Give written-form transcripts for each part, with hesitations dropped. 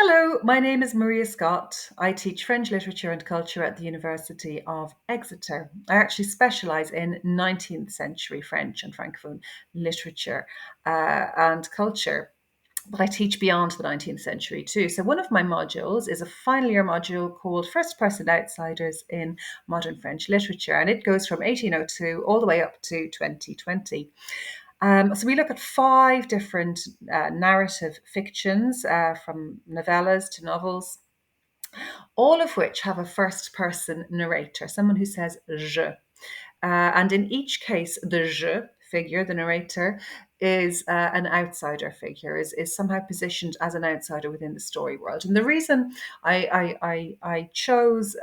Hello, my name is Maria Scott. I teach French literature and culture at the University of Exeter. I actually specialise in 19th century French and Francophone literature and culture. But I teach beyond the 19th century too. So, one of my modules is a final year module called First Person Outsiders in Modern French Literature, and it goes from 1802 all the way up to 2020. So we look at five different narrative fictions, from novellas to novels, all of which have a first person narrator, someone who says je. And in each case, the je figure, the narrator, is an outsider figure, is somehow positioned as an outsider within the story world. And the reason I chose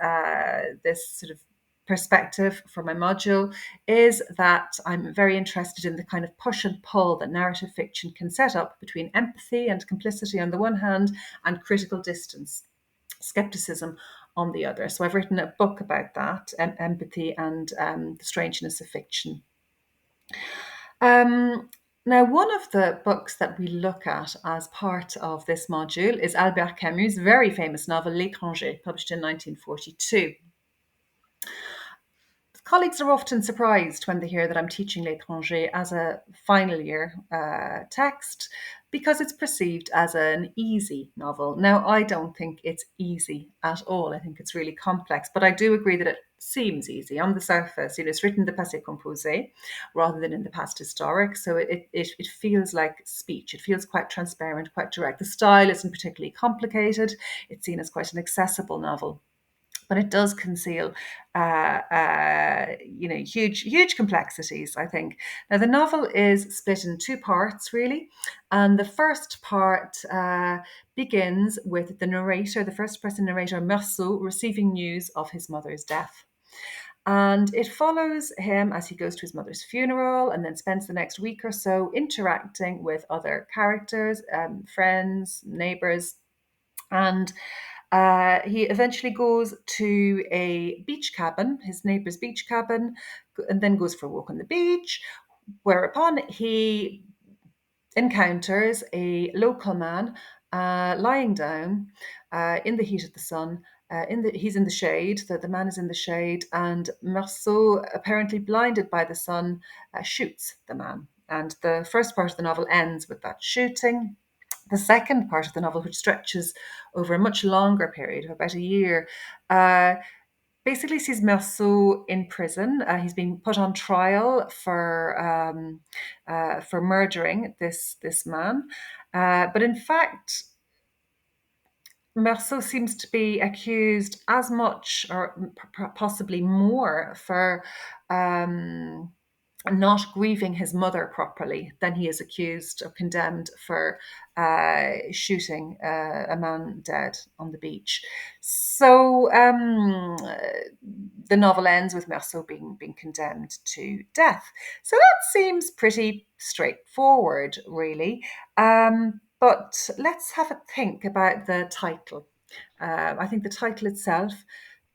this sort of perspective for my module is that I'm very interested in the kind of push and pull that narrative fiction can set up between empathy and complicity on the one hand and critical distance, skepticism on the other. So I've written a book about that, empathy and the strangeness of fiction. Um, Now, one of the books that we look at as part of this module is Albert Camus' very famous novel L'Étranger, published in 1942. Colleagues are often surprised when they hear that I'm teaching L'Étranger as a final year text because it's perceived as an easy novel. Now, I don't think it's easy at all. I think it's really complex, but I do agree that it seems easy on the surface. It's written in the passé composé rather than in the past historic, so it feels like speech. It feels quite transparent, quite direct. The style isn't particularly complicated. It's seen as quite an accessible novel, but it does conceal, huge complexities, I think. Now, the novel is split in two parts, really. And the first part begins with the narrator, the first person narrator, Meursault, receiving news of his mother's death. And it follows him as he goes to his mother's funeral and then spends the next week or so interacting with other characters, friends, neighbors, and he eventually goes to a beach cabin, his neighbor's beach cabin, and then goes for a walk on the beach, whereupon he encounters a local man lying down in the heat of the sun. He's in the shade. The man is in the shade, and Meursault, apparently blinded by the sun, shoots the man. And the first part of the novel ends with that shooting. The second part of the novel, which stretches over a much longer period of about a year, uh, basically sees Meursault in prison. He's been put on trial for murdering this man, but in fact, Meursault seems to be accused as much, or possibly more, for um, not grieving his mother properly than he is accused or condemned for shooting a man dead on the beach. So the novel ends with Meursault being condemned to death. So that seems pretty straightforward, really. But let's have a think about the title. I think the title itself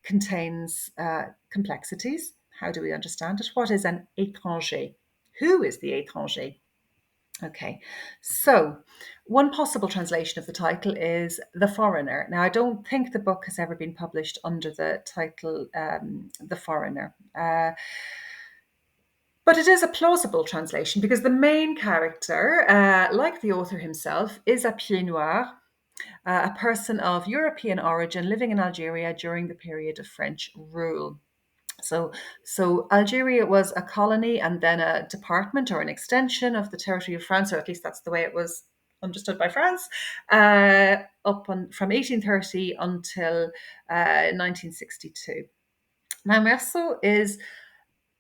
contains complexities. How do we understand it? What is an étranger? Who is the étranger? Okay, so one possible translation of the title is The Foreigner. Now, I don't think the book has ever been published under the title The Foreigner. But it is a plausible translation because the main character, like the author himself, is a pied noir, a person of European origin living in Algeria during the period of French rule. So Algeria was a colony and then a department or an extension of the territory of France, or at least that's the way it was understood by France, from 1830 until 1962. Now, Meursault is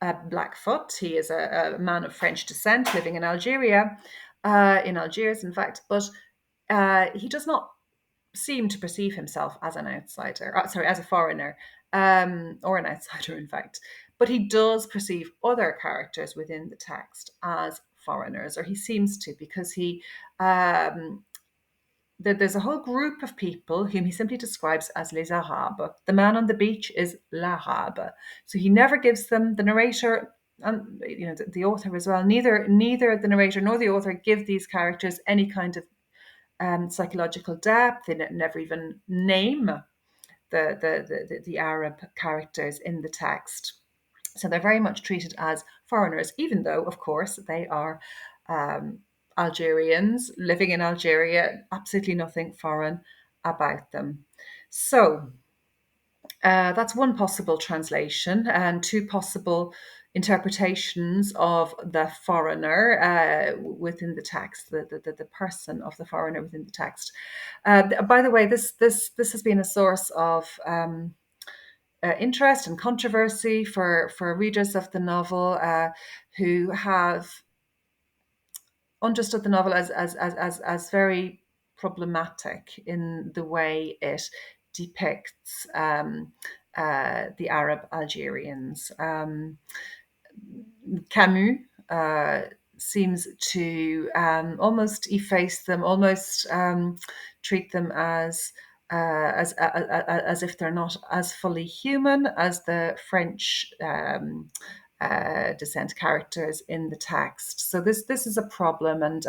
a Blackfoot. He is a man of French descent living in Algeria, in Algiers, in fact, but he does not seem to perceive himself as an outsider, as a foreigner, or an outsider, in fact. But he does perceive other characters within the text as foreigners, or he seems to, because um, there's a whole group of people whom he simply describes as les Arabes. The man on the beach is l'Arabe. So he never gives them, the narrator, and the author as well, neither the narrator nor the author give these characters any kind of psychological depth. They never even name the Arab characters in the text. So they're very much treated as foreigners, even though, of course, they are um, Algerians living in Algeria, absolutely nothing foreign about them. So that's one possible translation, and two possible interpretations of the foreigner within the text, the person of the foreigner within the text. By the way, this has been a source of interest and controversy for readers of the novel who have understood the novel as very problematic in the way it depicts the Arab Algerians. Camus seems to almost efface them, almost treat them as if they're not as fully human as the French descent characters in the text. So this is a problem, and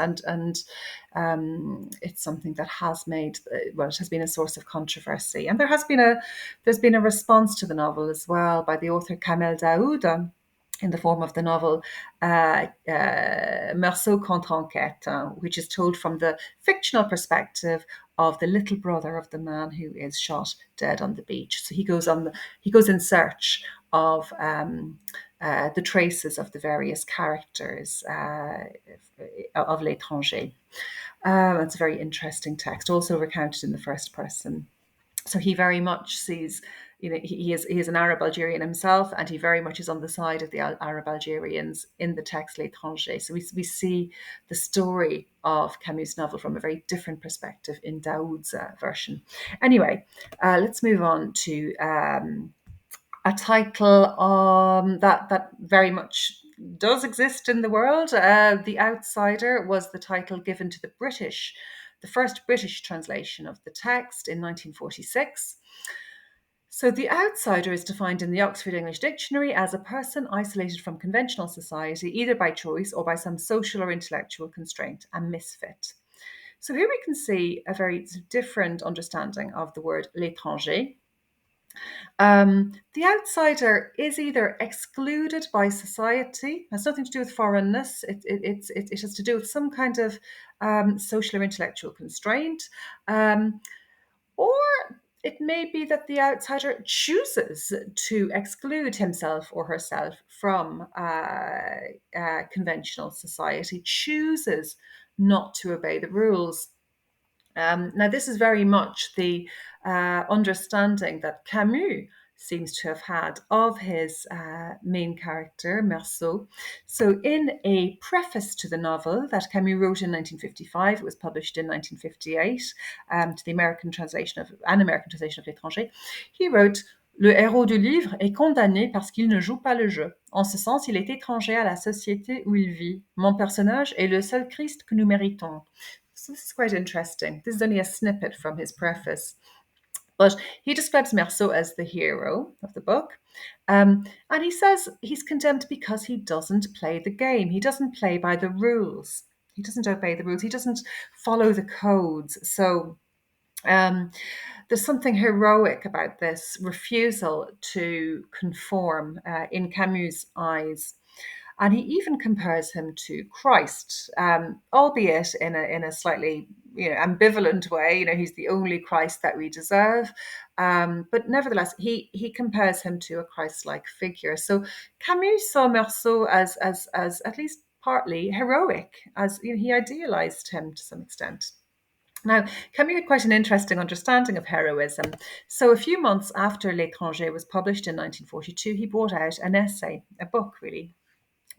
it's something that has made well, it has been a source of controversy, and there's been a response to the novel as well by the author Kamel Daoud in the form of the novel Meursault contre enquête, which is told from the fictional perspective of the little brother of the man who is shot dead on the beach. So he goes in search of the traces of the various characters of L'Étranger. It's a very interesting text, also recounted in the first person. So he very much sees, he is an Arab Algerian himself, and he very much is on the side of the Arab Algerians in the text L'Étranger. So we see the story of Camus' novel from a very different perspective in Daoud's version. Anyway, let's move on to a title that very much does exist in the world. The Outsider was the title given to the first British translation of the text in 1946. So the outsider is defined in the Oxford English Dictionary as a person isolated from conventional society, either by choice or by some social or intellectual constraint, a misfit. So here we can see a very different understanding of the word l'étranger. The outsider is either excluded by society, has nothing to do with foreignness, it has to do with some kind of social or intellectual constraint, or it may be that the outsider chooses to exclude himself or herself from conventional society, chooses not to obey the rules. Now, this is very much the understanding that Camus seems to have had of his main character, Meursault. So, in a preface to the novel that Camus wrote in 1955, it was published in 1958 to the American translation of L'Étranger, he wrote Le héros du livre est condamné parce qu'il ne joue pas le jeu. En ce sens, il est étranger à la société où il vit. Mon personnage est le seul Christ que nous méritons. So this is quite interesting. This is only a snippet from his preface. But he describes Meursault as the hero of the book. And he says he's condemned because he doesn't play the game. He doesn't play by the rules. He doesn't obey the rules. He doesn't follow the codes. So there's something heroic about this refusal to conform in Camus' eyes. And he even compares him to Christ, albeit in a slightly ambivalent way. He's the only Christ that we deserve, but nevertheless, he compares him to a Christ-like figure. So Camus saw Meursault as at least partly heroic, as he idealized him to some extent. Now, Camus had quite an interesting understanding of heroism. So a few months after L'Étranger was published in 1942, he brought out an essay, a book really,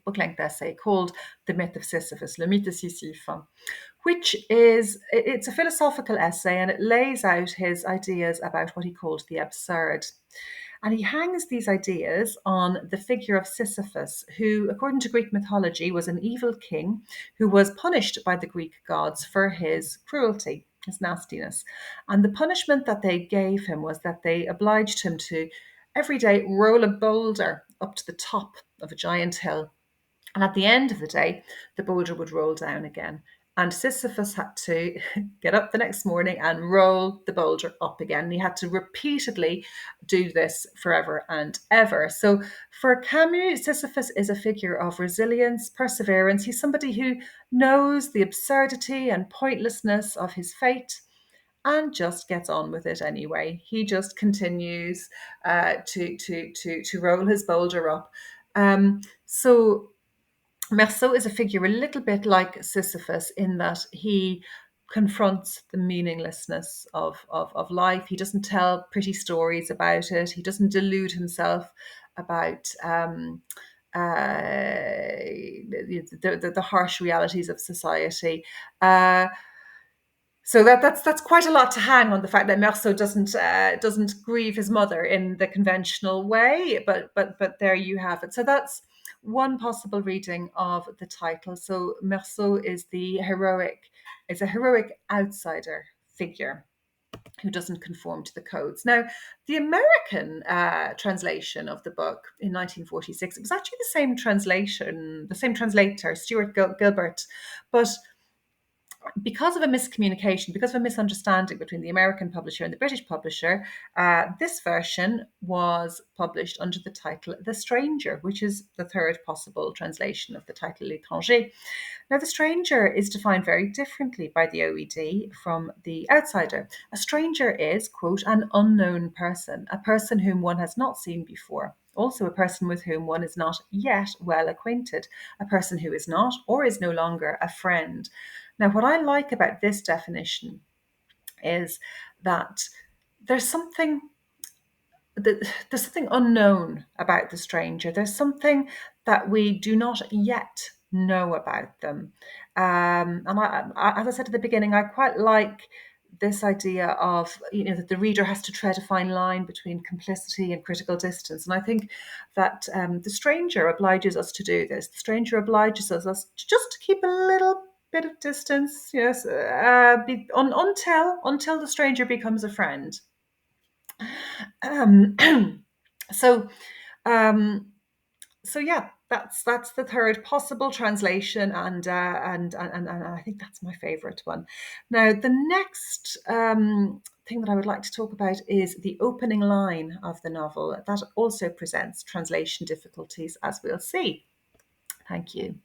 book-length essay called The Myth of Sisyphus, Le Mythe de Sisyphe, which it's a philosophical essay, and it lays out his ideas about what he called the absurd. And he hangs these ideas on the figure of Sisyphus, who, according to Greek mythology, was an evil king who was punished by the Greek gods for his cruelty, his nastiness. And the punishment that they gave him was that they obliged him to every day roll a boulder up to the top of a giant hill. And at the end of the day, the boulder would roll down again. And Sisyphus had to get up the next morning and roll the boulder up again. And he had to repeatedly do this forever and ever. So for Camus, Sisyphus is a figure of resilience, perseverance. He's somebody who knows the absurdity and pointlessness of his fate and just gets on with it anyway. He just continues to roll his boulder up. So Merceau is a figure a little bit like Sisyphus in that he confronts the meaninglessness of life. He doesn't tell pretty stories about it. He doesn't delude himself about the harsh realities of society. So that's quite a lot to hang on the fact that Merceau doesn't grieve his mother in the conventional way, but there you have it. So that's one possible reading of the title. So Merceau is a heroic outsider figure who doesn't conform to the codes. Now, the American translation of the book in 1946, it was actually the same translator, Stuart Gilbert, but because of a miscommunication, because of a misunderstanding between the American publisher and the British publisher, this version was published under the title The Stranger, which is the third possible translation of the title L'Étranger. Now, the stranger is defined very differently by the OED from the outsider. A stranger is, quote, an unknown person, a person whom one has not seen before. Also, a person with whom one is not yet well acquainted, a person who is not or is no longer a friend. Now, what I like about this definition is that there's something there's something unknown about the stranger. There's something that we do not yet know about them. And as I said at the beginning, I quite like this idea of that the reader has to tread a fine line between complicity and critical distance. And I think that the stranger obliges us to do this. The stranger obliges us to just to keep a little bit of distance, yes, until the stranger becomes a friend. Um, so, um, so yeah, that's the third possible translation, and I think that's my favourite one. Now, the next thing that I would like to talk about is the opening line of the novel. That also presents translation difficulties, as we'll see. Thank you.